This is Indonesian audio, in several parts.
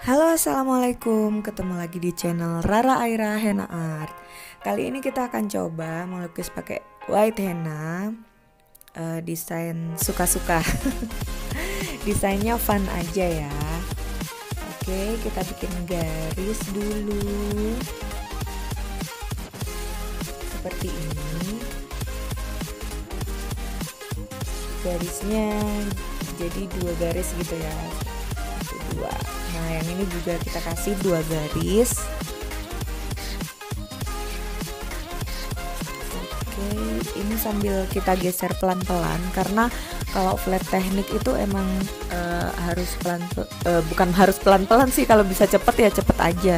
Halo, assalamualaikum. Ketemu lagi di channel Rara Henna Art. Kali ini kita akan coba melukis pakai white henna, desain suka-suka. Desainnya fun aja ya. Oke, kita bikin garis dulu. Seperti ini. Garisnya jadi 2 garis gitu ya. 2. Nah, yang ini juga kita kasih 2 garis. Oke, ini sambil kita geser pelan-pelan karena kalau flat teknik itu emang harus bukan harus pelan-pelan sih, kalau bisa cepet ya cepet aja.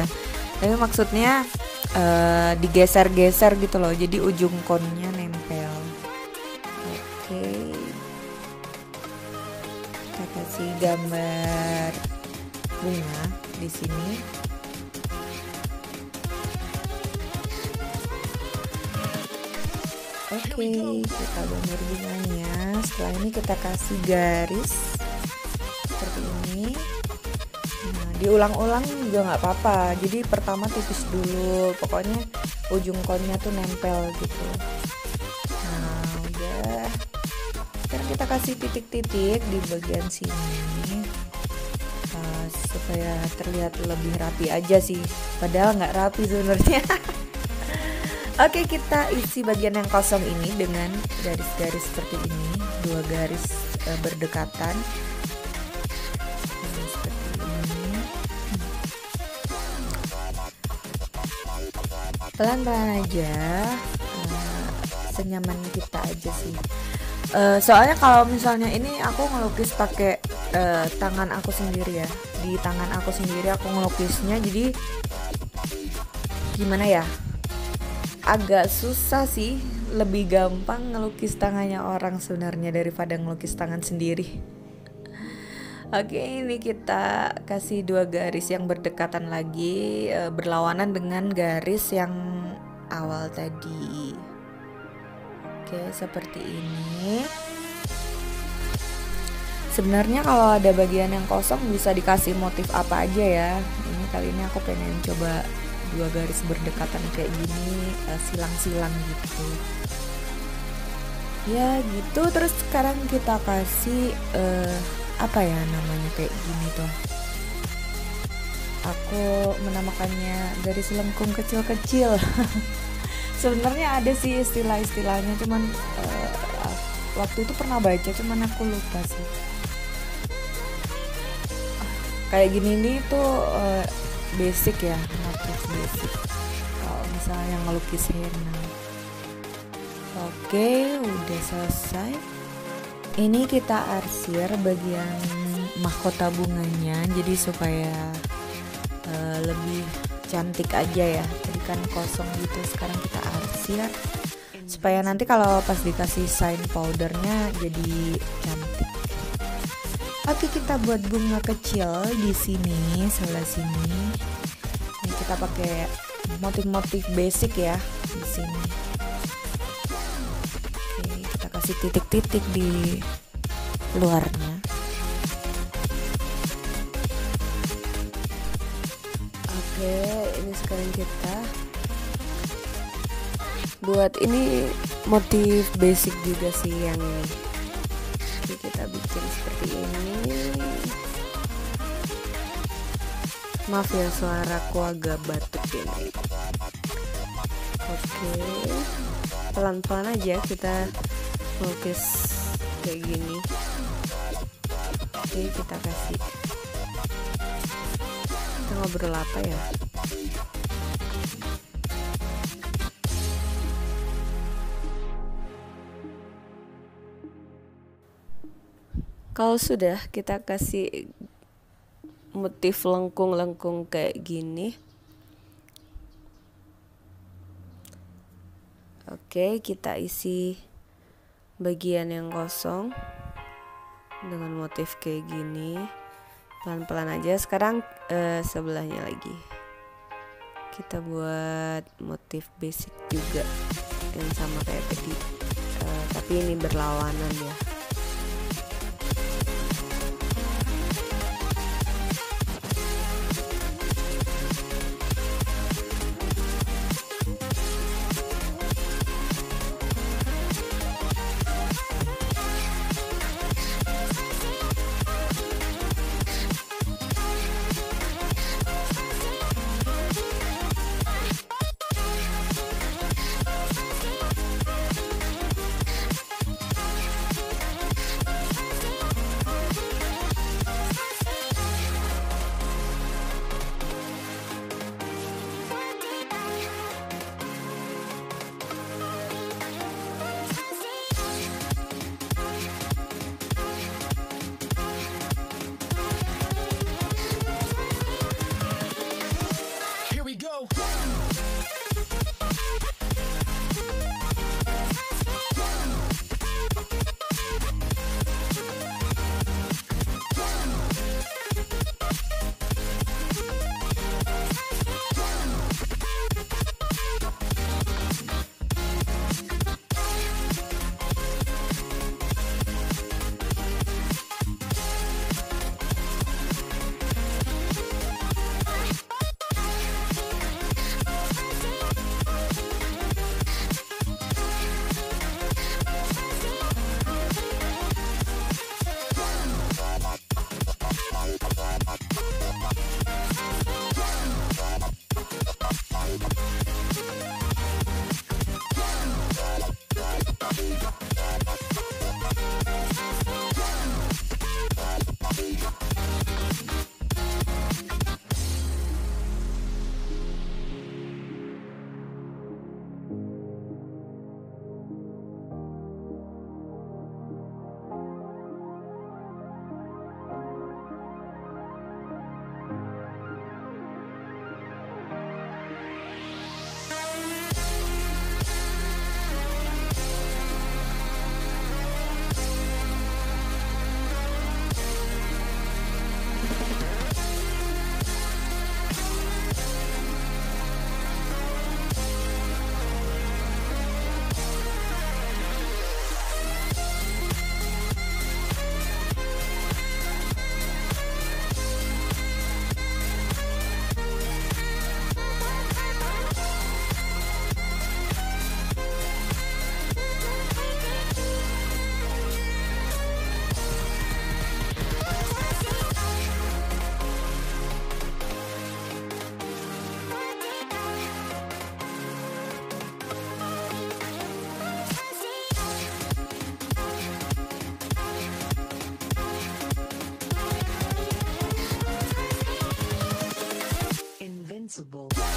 Tapi maksudnya digeser-geser gitu loh, jadi ujung konnya nempel. Oke, kita kasih gambar bunga di sini. Oke, kita gambar bunganya. Setelah ini kita kasih garis seperti ini. Nah, diulang-ulang juga nggak apa-apa. Jadi pertama tipis dulu, pokoknya ujung konnya tuh nempel gitu. Nah, udah. Sekarang kita kasih titik-titik di bagian sini. Supaya terlihat lebih rapi aja sih, padahal nggak rapi sebenarnya. Oke, kita isi bagian yang kosong ini dengan garis-garis seperti ini, 2 garis berdekatan. Seperti ini. Pelan-pelan aja, senyaman kita aja sih. Soalnya kalau misalnya ini aku ngelukis pakai tangan aku sendiri ya, di tangan aku sendiri aku ngelukisnya, jadi gimana ya, agak susah sih, lebih gampang ngelukis tangannya orang sebenarnya daripada ngelukis tangan sendiri. Oke, ini kita kasih 2 garis yang berdekatan lagi, berlawanan dengan garis yang awal tadi. Oke, seperti ini. Sebenarnya kalau ada bagian yang kosong bisa dikasih motif apa aja ya. Ini kali ini aku pengen coba 2 garis berdekatan kayak gini, silang-silang gitu. Ya gitu. Terus sekarang kita kasih apa ya namanya, kayak gini tuh. Aku menamakannya garis lengkung kecil-kecil. Sebenarnya ada sih istilah-istilahnya, cuman waktu itu pernah baca, cuman aku lupa sih. Kayak gini nih tuh basic ya, motif basic kalau misalnya ngelukis henna. Oke, udah selesai. Ini kita arsir bagian mahkota bunganya, jadi supaya lebih cantik aja ya. Tadi kan kosong gitu, sekarang kita arsir supaya nanti kalau pas dikasih shine powdernya jadi cantik. Oke, kita buat bunga kecil di sini, sebelah sini. Ini kita pakai motif-motif basic ya di sini. Oke, kita kasih titik-titik di luarnya. Oke, ini sekarang kita buat ini motif basic juga sih yang ini. Oke, kita bikin seperti ini. Maaf ya, suaraku agak batuk ini. Oke, pelan-pelan aja kita lukis kayak gini. Oke, kita kasih. Kita ngobrol apa ya? Kalau sudah kita kasih motif lengkung-lengkung kayak gini. Oke, kita isi bagian yang kosong dengan motif kayak gini. Pelan-pelan aja. Sekarang sebelahnya lagi. Kita buat motif basic juga yang sama kayak tadi, tapi ini berlawanan ya. responsible.